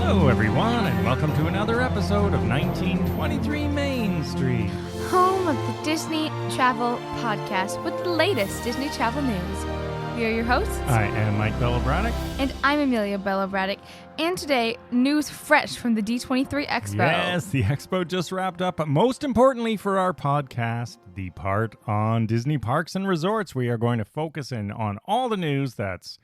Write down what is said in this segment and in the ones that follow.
Hello, everyone, and welcome to another episode of 1923 Main Street. Home of the Disney Travel Podcast with the latest Disney travel news. We are your hosts. I am Mike Braddock. And I'm Amelia Braddock. And today, news fresh from the D23 Expo. Yes, the Expo just wrapped up. But most importantly for our podcast, the part on Disney parks and resorts, we are going to focus in on all the news that's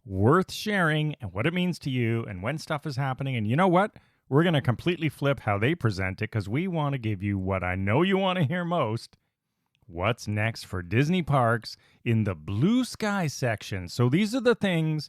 worth sharing and what it means to you and when stuff is happening. And you know what? We're going to completely flip how they present it because we want to give you what I know you want to hear most. What's next for Disney parks in the blue sky section. So these are the things,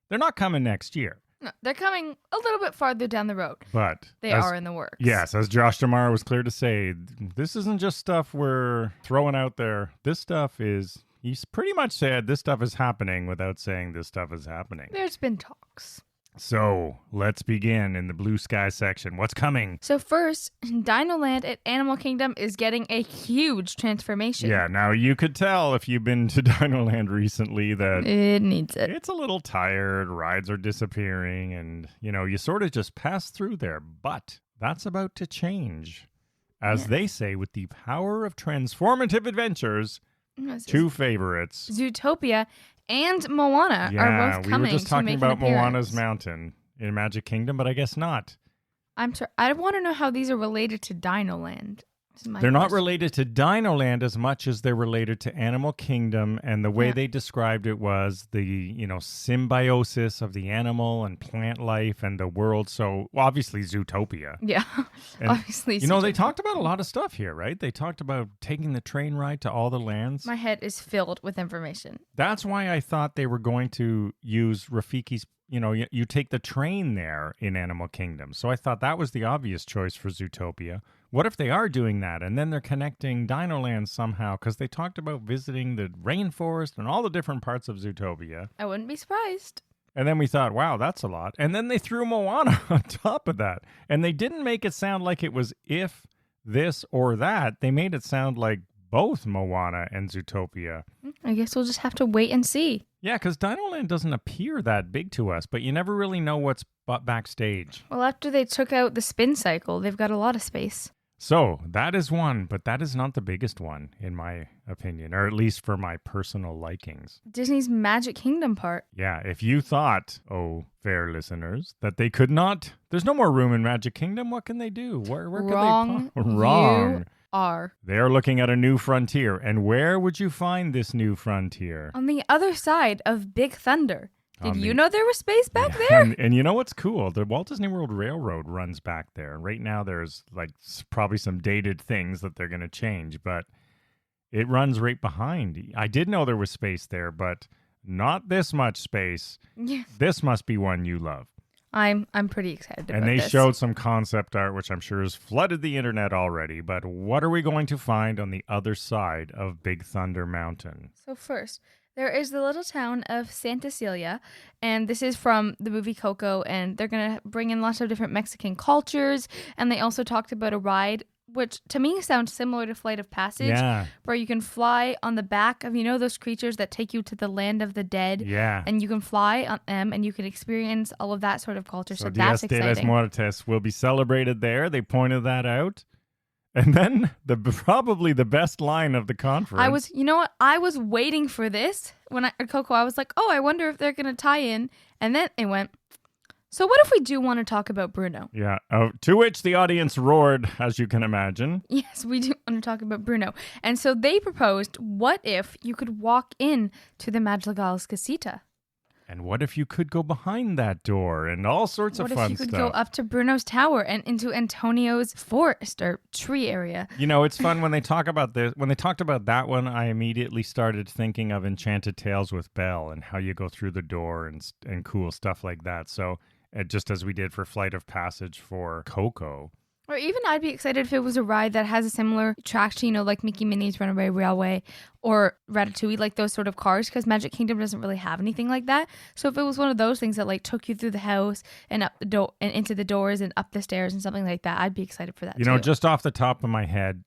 they're not coming next year. No, they're coming a little bit farther down the road. But they are in the works. Yes, as Josh Damar was clear to say, this isn't just stuff we're throwing out there. This stuff is, he's pretty much said this stuff is happening without saying this stuff is happening. There's been talks. So let's begin in the blue sky section. What's coming? So first, Dinoland at Animal Kingdom is getting a huge transformation. Yeah, now you could tell if you've been to Dinoland recently that it needs it. It's a little tired, rides are disappearing, and, you know, you sort of just pass through there. But that's about to change. As they say, with the power of transformative adventures, two favorites, Zootopia and Moana, are both coming. We were just talking about Moana's Mountain in Magic Kingdom, but I guess not. I'm sorry. I want to know how these are related to Dinoland. They're not related to Dinoland as much as they're related to Animal Kingdom, and the way they described it was the, you know, symbiosis of the animal and plant life and the world. So obviously Zootopia. Yeah, and, obviously. You know, they talked about a lot of stuff here, right? They talked about taking the train ride to all the lands. My head is filled with information. That's why I thought they were going to use Rafiki's. You know, you take the train there in Animal Kingdom. So I thought that was the obvious choice for Zootopia. What if they are doing that and then they're connecting Dinoland somehow? Because they talked about visiting the rainforest and all the different parts of Zootopia. I wouldn't be surprised. And then we thought, wow, that's a lot. And then they threw Moana on top of that. And they didn't make it sound like it was if this or that. They made it sound like both Moana and Zootopia. I guess we'll just have to wait and see. Yeah, because Dinoland doesn't appear that big to us, but you never really know what's backstage. Well, after they took out the spin cycle, they've got a lot of space. So that is one, but that is not the biggest one, in my opinion, or at least for my personal likings. Disney's Magic Kingdom part. Yeah, if you thought, oh, fair listeners, that they could not, there's no more room in Magic Kingdom, what can they do? Where Wrong. can they? Wrong. You are. They're looking at a new frontier. And where would you find this new frontier? On the other side of Big Thunder. Did you know there was space back there? And you know what's cool? The Walt Disney World Railroad runs back there. Right now there's like probably some dated things that they're going to change, but it runs right behind. I did know there was space there, but not this much space. Yeah. This must be one you love. I'm pretty excited about this. And they showed some concept art, which I'm sure has flooded the internet already. But what are we going to find on the other side of Big Thunder Mountain? So first, there is the little town of Santa Cecilia, and this is from the movie Coco, and they're going to bring in lots of different Mexican cultures, and they also talked about a ride, which to me sounds similar to Flight of Passage, where you can fly on the back of, you know, those creatures that take you to the land of the dead, and you can fly on them, and you can experience all of that sort of culture, so that's exciting. Dias de los Muertos will be celebrated there. They pointed that out. And then probably the best line of the conference. I was waiting for this when I heard Coco. I was like, oh, I wonder if they're going to tie in. And then it went, so what if we do want to talk about Bruno? Yeah. To which the audience roared, as you can imagine. Yes, we do want to talk about Bruno. And so they proposed, what if you could walk in to the Madrigal's casita? And what if you could go behind that door and all sorts of fun stuff? What if you could go up to Bruno's tower and into Antonio's forest or tree area? You know, it's fun when they talk about this. When they talked about that one, I immediately started thinking of Enchanted Tales with Belle and how you go through the door and cool stuff like that. So just as we did for Flight of Passage for Coco. Or even I'd be excited if it was a ride that has a similar attraction, you know, like Mickey Minnie's Runaway Railway or Ratatouille, like those sort of cars, because Magic Kingdom doesn't really have anything like that. So if it was one of those things that like took you through the house and up the door and into the doors and up the stairs and something like that, I'd be excited for that. You know, just off the top of my head,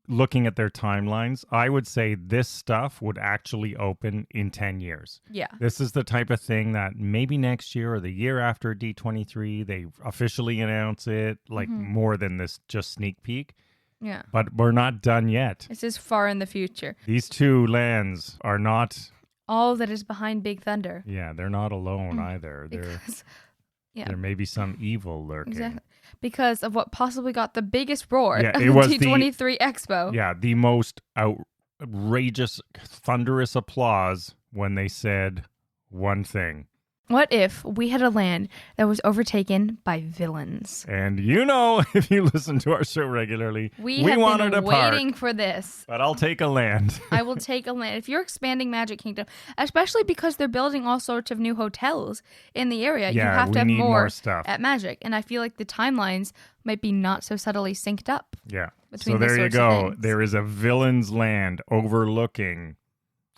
looking at their timelines, I would say this stuff would actually open in 10 years. Yeah. This is the type of thing that maybe next year or the year after D23, they officially announce it, like more than this just sneak peek. Yeah. But we're not done yet. This is far in the future. These two lands are not... All that is behind Big Thunder. Yeah, they're not alone either. There may be some evil lurking. Exactly. Because of what possibly got the biggest roar Yeah, of it the was D23 Expo. Yeah, the most outrageous, thunderous applause when they said one thing. What if we had a land that was overtaken by villains? And if you listen to our show regularly, we have wanted been a park, waiting for this. But I'll take a land. I will take a land. If you're expanding Magic Kingdom, especially because they're building all sorts of new hotels in the area, you have to have more stuff at Magic. And I feel like the timelines might be not so subtly synced up. Yeah. Between so there you sorts of go. things. There is a villain's land overlooking,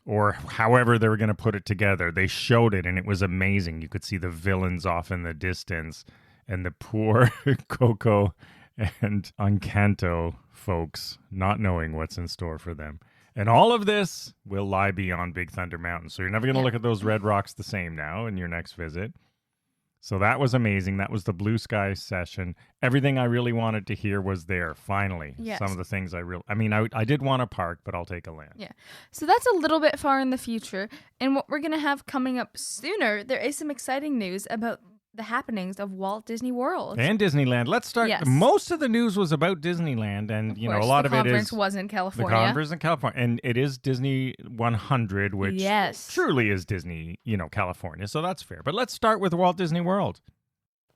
or however they were going to put it together. They showed it, and it was amazing. You could see the villains off in the distance, and the poor Coco and Encanto folks not knowing what's in store for them. And all of this will lie beyond Big Thunder Mountain. So you're never going to look at those red rocks the same now in your next visit. So that was amazing. That was the Blue Sky session. Everything I really wanted to hear was there, finally. Yes. Some of the things I did want a park, but I'll take a land. Yeah. So that's a little bit far in the future. And what we're going to have coming up sooner, there is some exciting news about the happenings of Walt Disney World. And Disneyland. Let's start. Yes. Most of the news was about Disneyland, and a lot of it is... the conference was in California. The conference in California. And it is Disney 100, which truly is Disney, California. So that's fair. But let's start with Walt Disney World.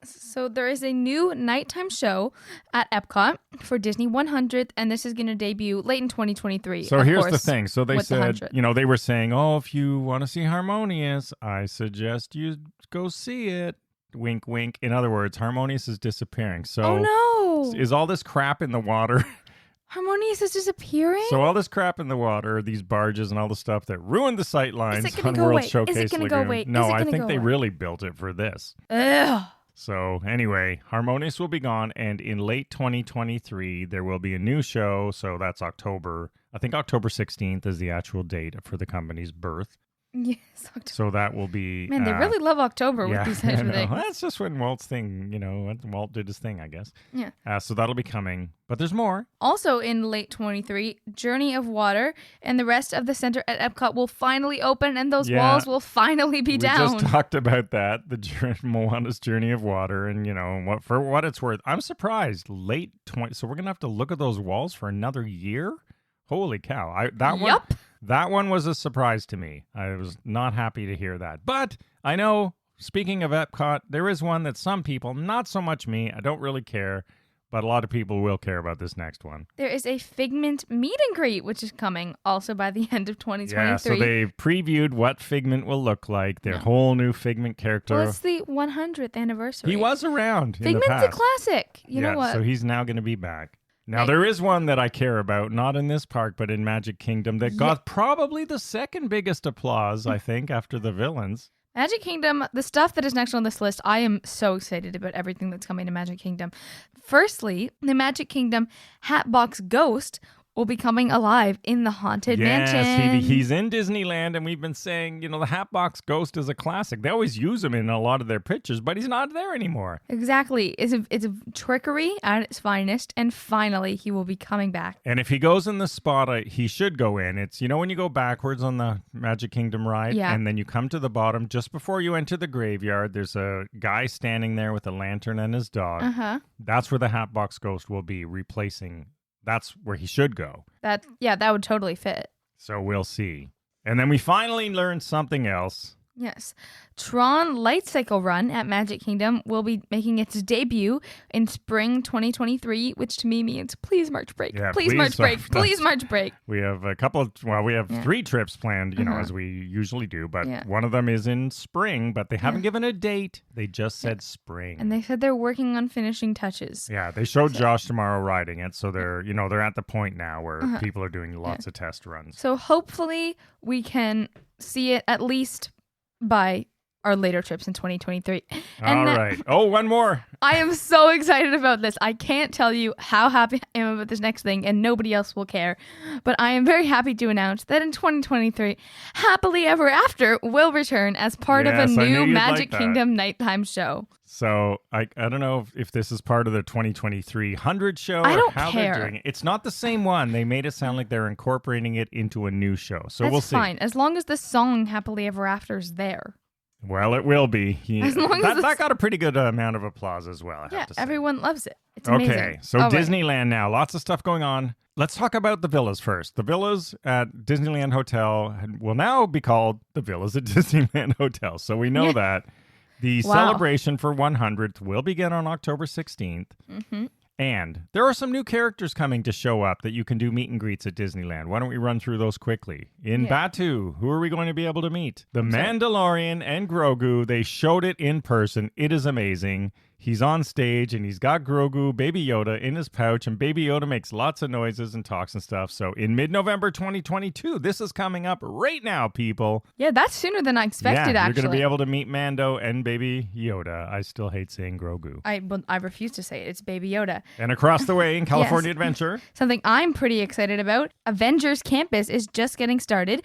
So there is a new nighttime show at Epcot for Disney 100, and this is going to debut late in 2023. So here's the thing. So they said, the they were saying, if you want to see Harmonious, I suggest you go see it. Wink, wink. In other words, Harmonious is disappearing. So oh no! Is all this crap in the water? Harmonious is disappearing? So all this crap in the water, these barges and all the stuff that ruined the sight lines on World Showcase Is it going to Lagoon. go away? No, I think they really built it for this. Ugh. So anyway, Harmonious will be gone, and in late 2023, there will be a new show. So that's October. I think October 16th is the actual date for the company's birth. Yes, October. So that will be... Man, they really love October with these types of things. That's just when Walt's thing, Walt did his thing, I guess. Yeah. So that'll be coming. But there's more. Also in late 23, Journey of Water and the rest of the center at Epcot will finally open, and those walls will finally be down. We just talked about that, Moana's Journey of Water, and, for what it's worth, I'm surprised. Late 20... So we're going to have to look at those walls for another year? Holy cow. That one was a surprise to me. I was not happy to hear that. But I know, speaking of Epcot, there is one that some people, not so much me, I don't really care, but a lot of people will care about this next one. There is a Figment meet and greet, which is coming also by the end of 2023. Yeah, so they've previewed what Figment will look like, their whole new Figment character. Well, it's the 100th anniversary. He was around in Figment's the past. a classic. You know what? So he's now going to be back. Now, there is one that I care about, not in this park, but in Magic Kingdom, that got probably the second biggest applause, I think, after the villains. Magic Kingdom, the stuff that is next on this list, I am so excited about everything that's coming to Magic Kingdom. Firstly, the Magic Kingdom Hatbox Ghost will be coming alive in the Haunted Mansion. Yes, he's in Disneyland, and we've been saying, the Hatbox Ghost is a classic. They always use him in a lot of their pictures, but he's not there anymore. Exactly. It's a trickery at its finest, and finally he will be coming back. And if he goes in the spot he should go in, it's, when you go backwards on the Magic Kingdom ride, and then you come to the bottom, just before you enter the graveyard, there's a guy standing there with a lantern and his dog. That's where the Hatbox Ghost will be replacing. That's where he should go. That would totally fit. So we'll see. And then we finally learned something else. Yes. Tron Light Cycle Run at Magic Kingdom will be making its debut in spring 2023, which to me means please March break. Yeah, please March break. Please March break. We have we have 3 trips planned, as we usually do, but one of them is in spring, but they haven't given a date. They just said spring. And they said they're working on finishing touches. Yeah, they showed Josh tomorrow riding it, so they're, they're at the point now where people are doing lots of test runs. So hopefully we can see it at least by our later trips in 2023. All right. Oh, one more. I am so excited about this. I can't tell you how happy I am about this next thing, and nobody else will care. But I am very happy to announce that in 2023, Happily Ever After will return as part of a new Magic Kingdom nighttime show. So I don't know if this is part of the 2023 100 show I or don't how care. they're doing it. It's not the same one. They made it sound like they're incorporating it into a new show. So That's we'll see. fine, as long as the song Happily Ever After is there. Well, it will be. As long as that got a pretty good amount of applause as well, I have to say. Everyone loves it. It's amazing. Okay, so Disneyland now. Lots of stuff going on. Let's talk about the villas first. The villas at Disneyland Hotel will now be called the Villas at Disneyland Hotel. So we know that. The celebration for 100th will begin on October 16th. Mm-hmm. And there are some new characters coming to show up that you can do meet and greets at Disneyland. Why don't we run through those quickly? In Batuu, who are we going to be able to meet? The Mandalorian and Grogu. They showed it in person. It is amazing. He's on stage and he's got Grogu, Baby Yoda, in his pouch, and Baby Yoda makes lots of noises and talks and stuff. So in mid-November 2022, this is coming up right now, people. Yeah, that's sooner than I expected, You're actually. going to be able to meet Mando and Baby Yoda. I still hate saying Grogu. I refuse to say it. It's Baby Yoda. And across the way in California Adventure. Something I'm pretty excited about. Avengers Campus is just getting started.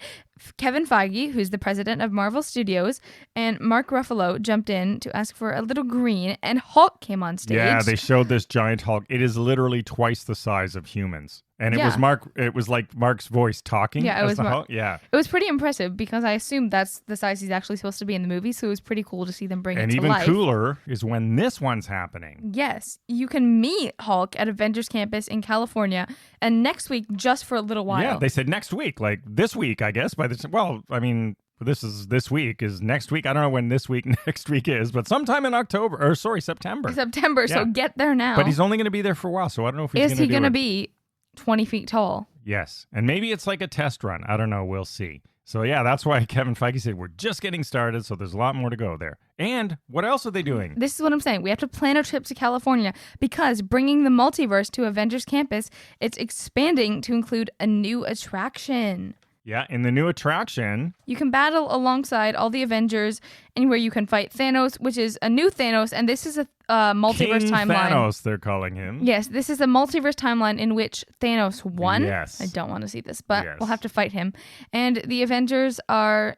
Kevin Feige, who's the president of Marvel Studios, and Mark Ruffalo jumped in to ask for a little green, and Hulk came on stage. Yeah, they showed this giant Hulk. It is literally twice the size of humans. And it was Mark. It was like Mark's voice talking. Yeah, it was Hulk. Yeah, it was pretty impressive because I assumed that's the size he's actually supposed to be in the movie. So it was pretty cool to see them bring it to life. And even cooler is when this one's happening. Yes, you can meet Hulk at Avengers Campus in California, and next week just for a little while. Yeah, they said next week, like this week, I guess. This week is next week. I don't know when this week next week is, but sometime in September. So get there now. But he's only going to be there for a while, so I don't know if he's going to Is he going to be 20 feet tall? Yes. And maybe it's like a test run. I don't know. We'll see. So yeah, that's why Kevin Feige said we're just getting started, so there's a lot more to go there. And what else are they doing? This is what I'm saying. We have to plan a trip to California because bringing the multiverse to Avengers Campus, it's expanding to include a new attraction. Yeah, in the new attraction, you can battle alongside all the Avengers, anywhere you can fight Thanos, which is a new Thanos, and this is a multiverse King timeline. Thanos, they're calling him. Yes, this is a multiverse timeline in which Thanos won. Yes. I don't want to see this, but we'll have to fight him. And the Avengers are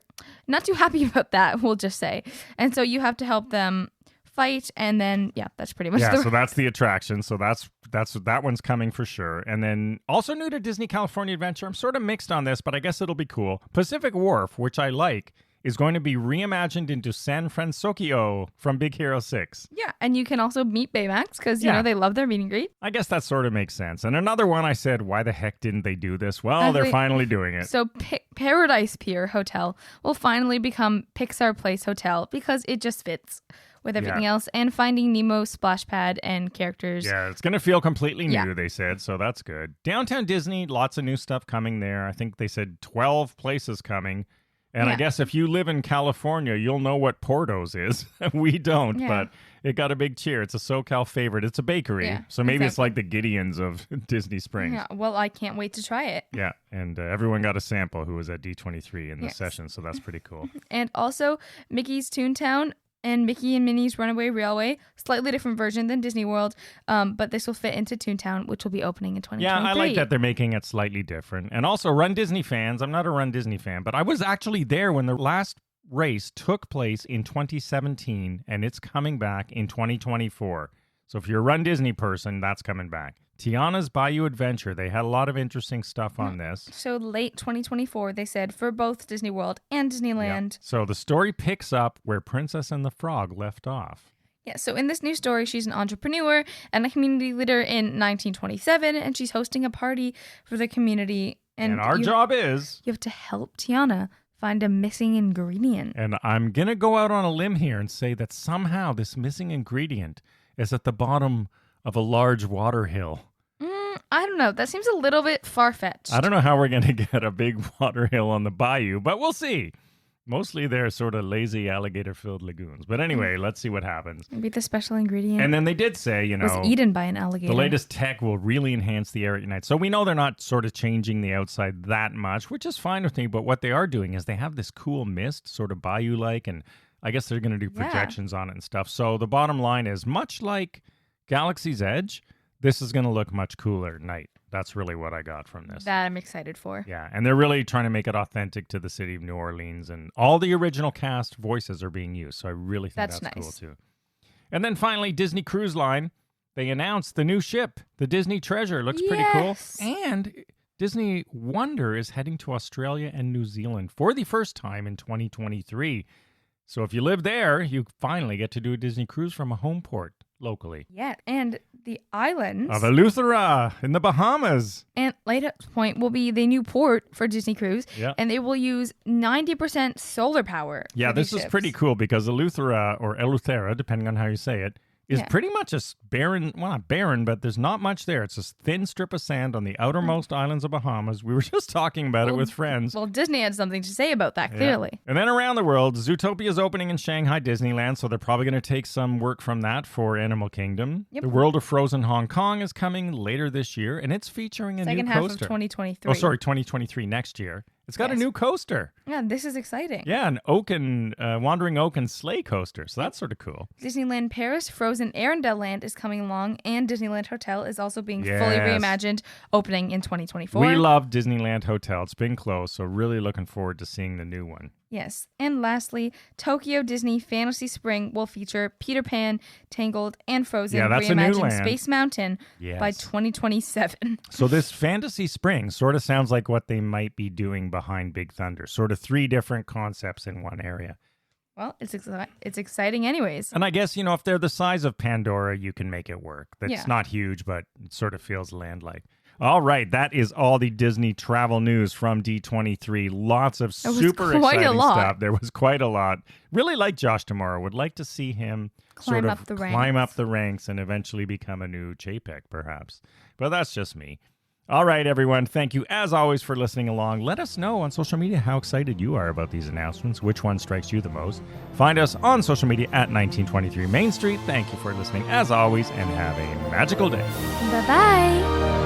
not too happy about that, we'll just say. And so you have to help them fight, and then that's pretty much so that's the attraction. So that one's coming for sure. And then also new to Disney California Adventure, I'm sort of mixed on this, but I guess it'll be cool. Pacific Wharf, which I like, is going to be reimagined into San Francisco from Big Hero 6. Yeah, and you can also meet Baymax because you know they love their meet and greet. I guess that sort of makes sense. And another one I said, why the heck didn't they do this? Well, they're finally doing it. So Paradise Pier Hotel will finally become Pixar Place Hotel because it just fits with everything else, and Finding Nemo splash pad and characters. Yeah, it's going to feel completely new, they said, so that's good. Downtown Disney, lots of new stuff coming there. I think they said 12 places coming. And I guess if you live in California, you'll know what Porto's is. We don't, but it got a big cheer. It's a SoCal favorite. It's a bakery. So maybe it's like the Gideons of Disney Springs. Yeah, well, I can't wait to try it. Yeah, and everyone got a sample who was at D23 in the session, so that's pretty cool. And also, Mickey's Toontown and Mickey and Minnie's Runaway Railway, slightly different version than Disney World, but this will fit into Toontown, which will be opening in 2023. Yeah, I like that they're making it slightly different. And also, Run Disney fans, I'm not a Run Disney fan, but I was actually there when the last race took place in 2017, and it's coming back in 2024. So if you're a Run Disney person, that's coming back. Tiana's Bayou Adventure, they had a lot of interesting stuff on this. So late 2024, they said, for both Disney World and Disneyland. Yep. So the story picks up where Princess and the Frog left off. Yeah, so in this new story, she's an entrepreneur and a community leader in 1927, and she's hosting a party for the community. And our job is... You have to help Tiana find a missing ingredient. And I'm going to go out on a limb here and say that somehow this missing ingredient is at the bottom of a large water hill. I don't know. That seems a little bit far-fetched. I don't know how we're going to get a big water hill on the bayou, but we'll see. Mostly they're sort of lazy alligator-filled lagoons. But anyway, let's see what happens. Maybe the special ingredient. And then they did say, was eaten by an alligator. The latest tech will really enhance the area at night. So we know they're not sort of changing the outside that much, which is fine with me. But what they are doing is they have this cool mist, sort of bayou-like, and I guess they're going to do projections on it and stuff. So the bottom line is, much like Galaxy's Edge, this is going to look much cooler at night. That's really what I got from this. That I'm excited for. Yeah, and they're really trying to make it authentic to the city of New Orleans, and all the original cast voices are being used, so I really think that's nice. Cool too. And then finally, Disney Cruise Line, they announced the new ship, the Disney Treasure. Looks pretty cool. And Disney Wonder is heading to Australia and New Zealand for the first time in 2023. So if you live there, you finally get to do a Disney cruise from a home port locally. Yeah, and the islands of Eleuthera in the Bahamas. And Lighthouse Point will be the new port for Disney Cruise, and they will use 90% solar power. Yeah, this is pretty cool because Eleuthera, or Eleuthera, depending on how you say it, is pretty much a barren, well, not barren, but there's not much there. It's a thin strip of sand on the outermost islands of Bahamas. We were just talking about it with friends. Well, Disney had something to say about that, clearly. And then around the world, Zootopia is opening in Shanghai Disneyland, so they're probably going to take some work from that for Animal Kingdom. Yep. The World of Frozen Hong Kong is coming later this year, and it's featuring a new coaster. Second half of 2023. Oh, sorry, 2023 next year. It's got a new coaster. Yeah, this is exciting. Yeah, an Wandering Oak and Sleigh coaster. So that's sort of cool. Disneyland Paris Frozen Arendelle Land is coming along, and Disneyland Hotel is also being fully reimagined, opening in 2024. We love Disneyland Hotel. It's been closed, so really looking forward to seeing the new one. Yes. And lastly, Tokyo Disney Fantasy Spring will feature Peter Pan, Tangled, and Frozen reimagined Space Mountain by 2027. So this Fantasy Spring sort of sounds like what they might be doing behind Big Thunder. Sort of 3 different concepts in one area. Well, it's exciting anyways. And I guess, if they're the size of Pandora, you can make it work. That's not huge, but it sort of feels land-like. All right, that is all the Disney travel news from D23. Lots of super exciting stuff. There was quite a lot. Really like Josh tomorrow. Would like to see him climb up the ranks and eventually become a new JPEG, perhaps. But that's just me. All right, everyone. Thank you, as always, for listening along. Let us know on social media how excited you are about these announcements. Which one strikes you the most? Find us on social media at 1923 Main Street. Thank you for listening, as always, and have a magical day. Bye-bye.